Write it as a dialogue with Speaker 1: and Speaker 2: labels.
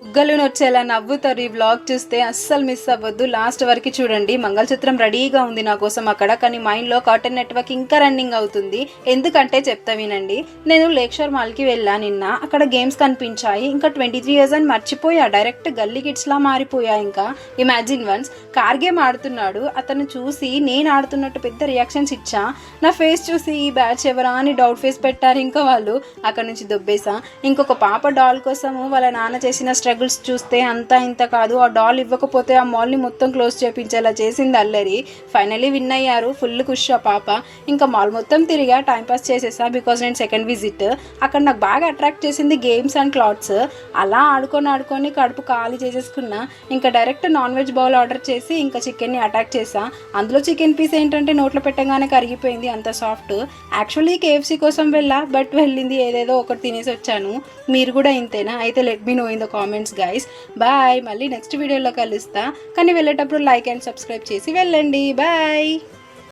Speaker 1: బుగ్గలు వచ్చేలా నవ్వుతారు ఈ వ్లాగ్ చూస్తే. అస్సలు మిస్ అవ్వద్దు, లాస్ట్ వరకు చూడండి. మంగళసూత్రం రెడీగా ఉంది నా కోసం అక్కడ, కానీ మైండ్లో కార్టూన్ నెట్వర్క్ ఇంకా రన్నింగ్ అవుతుంది. ఎందుకంటే చెప్తా వినండి. నేను లేక్షర్ మాల్కి వెళ్ళా నిన్న. అక్కడ గేమ్స్ కనిపించాయి. ఇంకా 23 years అని మర్చిపోయా, డైరెక్ట్ గల్లీ కిడ్స్లా మారిపోయా. ఇంకా ఇమాజిన్ వన్స్ కార్ గేమ్ ఆడుతున్నాడు. అతను చూసి నేను ఆడుతున్నట్టు పెద్ద రియాక్షన్స్ ఇచ్చా. నా ఫేస్ చూసి ఈ బ్యాచ్ ఎవరా అని డౌట్ ఫేస్ పెట్టారు ఇంకా వాళ్ళు. అక్కడ నుంచి దొబ్బేసా. ఇంకొక పాప డాల్ కోసము వాళ్ళ నాన్న చేసిన స్ట్రగుల్స్ చూస్తే అంతా ఇంత కాదు. ఆ డాల్ ఇవ్వకపోతే ఆ మాల్ని మొత్తం క్లోజ్ చేయించేలా చేసింది అల్లరి. ఫైనలీ విన్ అయ్యారు. ఫుల్ ఖుష్ ఆ పాప. ఇంకా మాల్ మొత్తం తిరిగా టైంపాస్ చేసేసా, బికాజ్ నేను సెకండ్ విజిట్. అక్కడ నాకు బాగా అట్రాక్ట్ చేసింది గేమ్స్ అండ్ క్లాత్స్. అలా ఆడుకొని కడుపు ఖాళీ చేసేసుకున్నా. ఇంకా direct non veg bowl order చేసి ఇంకా చికెన్ని అటాక్ చేసా. అందులో చికెన్ పీస్ ఏంటంటే నోట్లో పెట్టగానే కరిగిపోయింది, అంత సాఫ్ట్. యాక్చువల్లీ KFC కోసం వెళ్ళా, బట్ వెళ్ళింది ఏదేదో ఒకటి తినేసి వచ్చాను. మీరు కూడా ఇంతేనా? అయితే let me know in the comments guys. Bye. మళ్ళీ నెక్స్ట్ వీడియోలో కలుస్తా. కానీ వెళ్ళేటప్పుడు లైక్ అండ్ సబ్స్క్రైబ్ చేసి వెళ్ళండి. బాయ్.